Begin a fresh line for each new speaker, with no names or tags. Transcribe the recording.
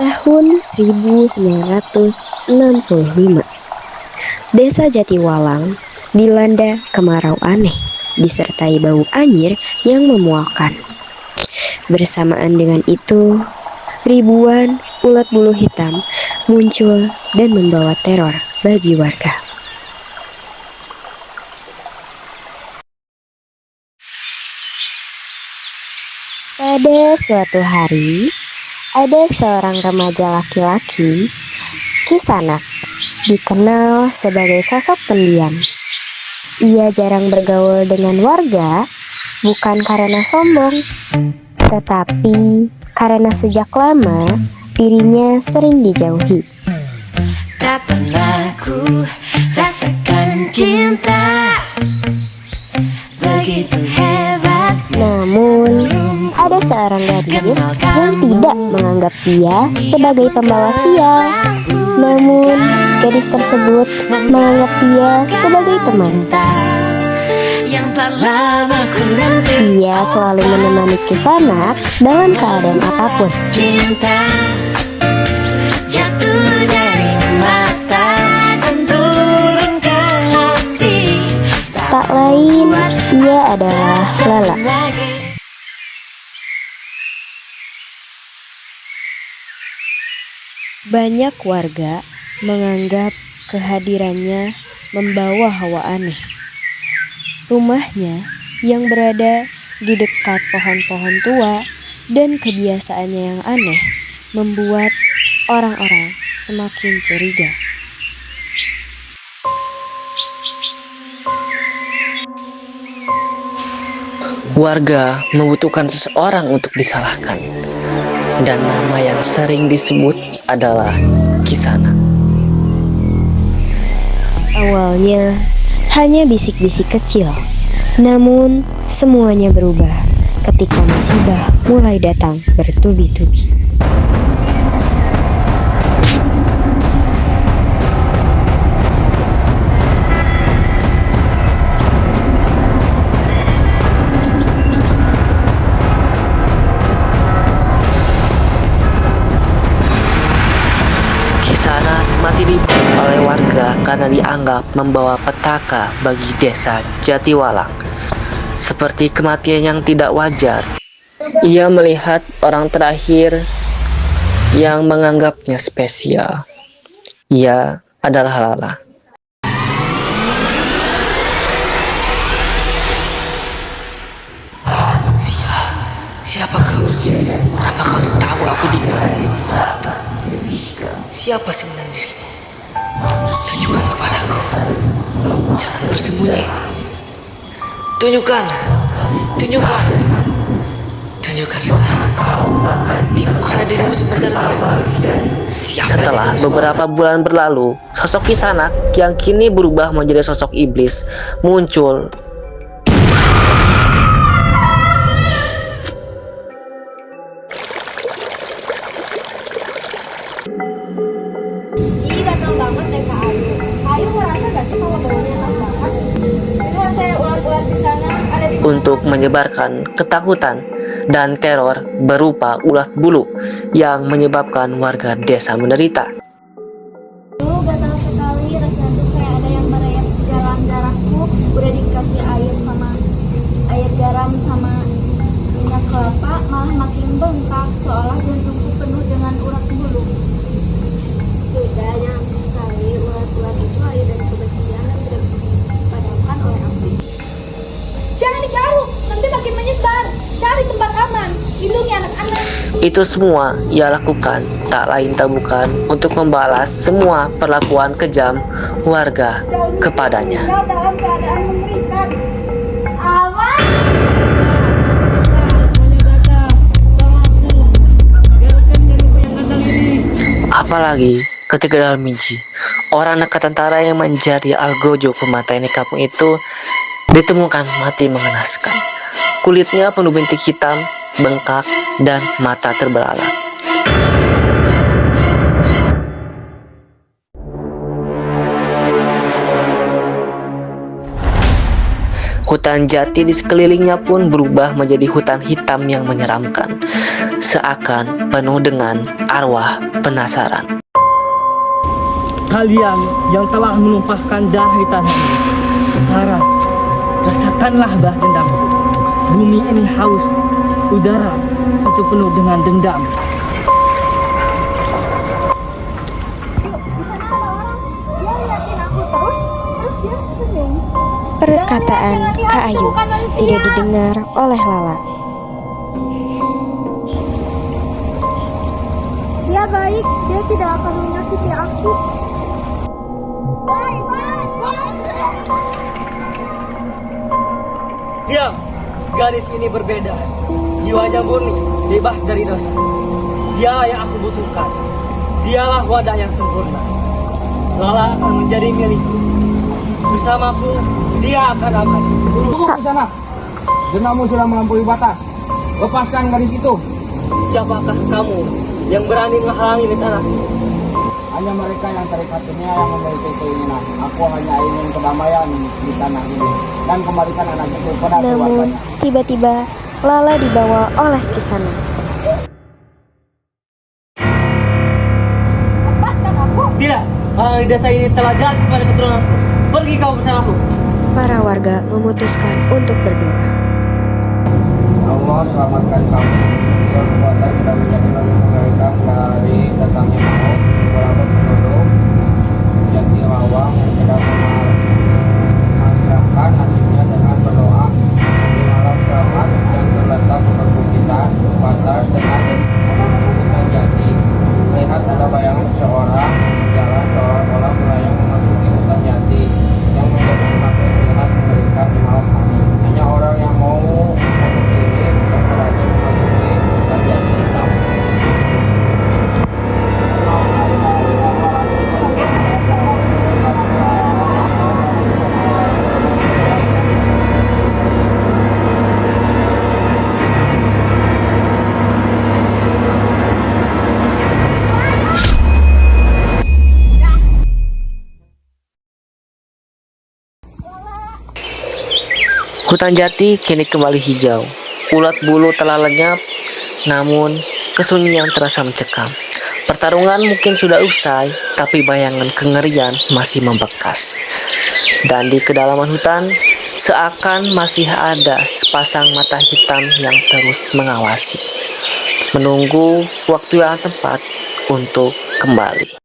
Tahun 1965, Desa Jatiwalang dilanda kemarau aneh disertai bau anyir yang memualkan. Bersamaan dengan itu, ribuan ulat bulu hitam muncul dan membawa teror bagi warga. Pada suatu hari, ada seorang remaja laki-laki, Kisanak, dikenal sebagai sosok pendiam. Ia jarang bergaul dengan warga, bukan karena sombong, tetapi karena sejak lama dirinya sering dijauhi.
Tak pernah ku rasakan cinta begitu hebat.
Namun, ada seorang gadis yang tidak menganggap dia sebagai pembawa sial. Namun, gadis tersebut menganggap dia sebagai teman. Ia selalu menemani Kisanak dalam keadaan apapun. Tak lain, ia adalah Lala. Banyak warga menganggap kehadirannya membawa hawa aneh. Rumahnya yang berada di dekat pohon-pohon tua dan kebiasaannya yang aneh membuat orang-orang semakin curiga.
Warga membutuhkan seseorang untuk disalahkan, dan nama yang sering disebut adalah Kisanak.
Awalnya hanya bisik-bisik kecil, namun semuanya berubah ketika musibah mulai datang bertubi-tubi.
Kisanak mati dibunuh oleh warga karena dianggap membawa petaka bagi desa Jatiwalang. Seperti kematian yang tidak wajar, ia melihat orang terakhir yang menganggapnya spesial. Ia adalah Lala. Siapa kau? Kenapa kau tahu aku di mana? Siapa sebenarnya dirimu? Tunjukkan kepadaku. Jangan bersembunyi. Tunjukkan. Tunjukkan sekarang. Di mana dirimu sebenarnya? Setelah beberapa bulan berlalu, sosok Kisanak yang kini berubah menjadi sosok iblis muncul.
Ih, gatel banget deh Kak Ayu. Ayu ngerasa gak sih kalau baunya enak banget? Lihat saya ular-ular di sana ada di
Untuk menyebarkan ketakutan dan teror berupa ulat bulu yang menyebabkan warga desa menderita.
Dulu gatal sekali, rasanya tuh kayak ada yang merayap di dalam darahku. Udah dikasih air garam sama minyak kelapa, malah makin bengkak seolah jantungku penuh dengan urat bulu. Sudah yang sekali ulat-ulat itu air dari kebencian dan tidak bisa dipadamkan oleh api. Jangan dijauh, nanti makin menyebar. Cari tempat aman, lindungi anak-anak.
Itu semua ia lakukan tak lain tak bukan untuk membalas semua perlakuan kejam warga kepadanya.
Tinggal dalam keadaan mengerikan. Awas!
Apalagi ketika dalam mimpi, orang dekat tentara yang menjadi algojo pembantai di kampung itu ditemukan mati mengenaskan. Kulitnya penuh bintik hitam, bengkak, dan mata terbelalak. Hutan jati di sekelilingnya pun berubah menjadi hutan hitam yang menyeramkan, seakan penuh dengan arwah penasaran.
Kalian yang telah menumpahkan darah di tanah ini, sekarang rasakanlah bah dendamku. Bumi ini haus, udara itu penuh dengan dendam.
Di sana ada orang, dia liatin aku terus dia senyum.
Perkataan Kak Ayu tidak didengar oleh Lala.
Dia baik, dia tidak akan menyakiti aku.
Diam, gadis ini berbeda. Jiwanya murni, bebas dari dosa. Dia yang aku butuhkan. Dialah wadah yang sempurna. Lala akan menjadi milikku. Bersamaku, dia akan aman.
Tunggu di sana. Dendammu sudah melampaui batas. Lepaskan gadis itu.
Siapakah kamu yang berani menghalangi rencanaku?
Hanya mereka yang terikat dunia yang memiliki keinginan. Aku hanya ingin kedamaian di tanah ini dan kembalikan anak itu pada
Namun,
keluarganya.
tiba-tiba Lala dibawa oleh Kisana.
Lepaskan aku.
Tidak, orang di desa ini telah jahat kepada keturunanku. Pergi kau bersamaku.
Para warga memutuskan untuk berdoa.
Allah selamatkan kami. Segala kekuatan sudah menjadi lebih mengerikan dari datangnya maut. Walaupun penduduk jati lawang yang sedang memasrahkan nasibnya dengan berdoa di malam keramat yang terletak di perbukitan batas dengan hutan jati. Lihat ada bayangan seorang jalan seolah-olah melayang memasuki hutan jati yang menjadi semakin terlihat mengerikan di malam hari. Hanya orang yang mau memilih dan berani memasuki hutan jati hitam.
Hutan jati kini kembali hijau. Ulat bulu telah lenyap, namun kesunyian terasa mencekam. Pertarungan mungkin sudah usai, tapi bayangan kengerian masih membekas. Dan di kedalaman hutan, seakan masih ada sepasang mata hitam yang terus mengawasi, menunggu waktu yang tepat untuk kembali.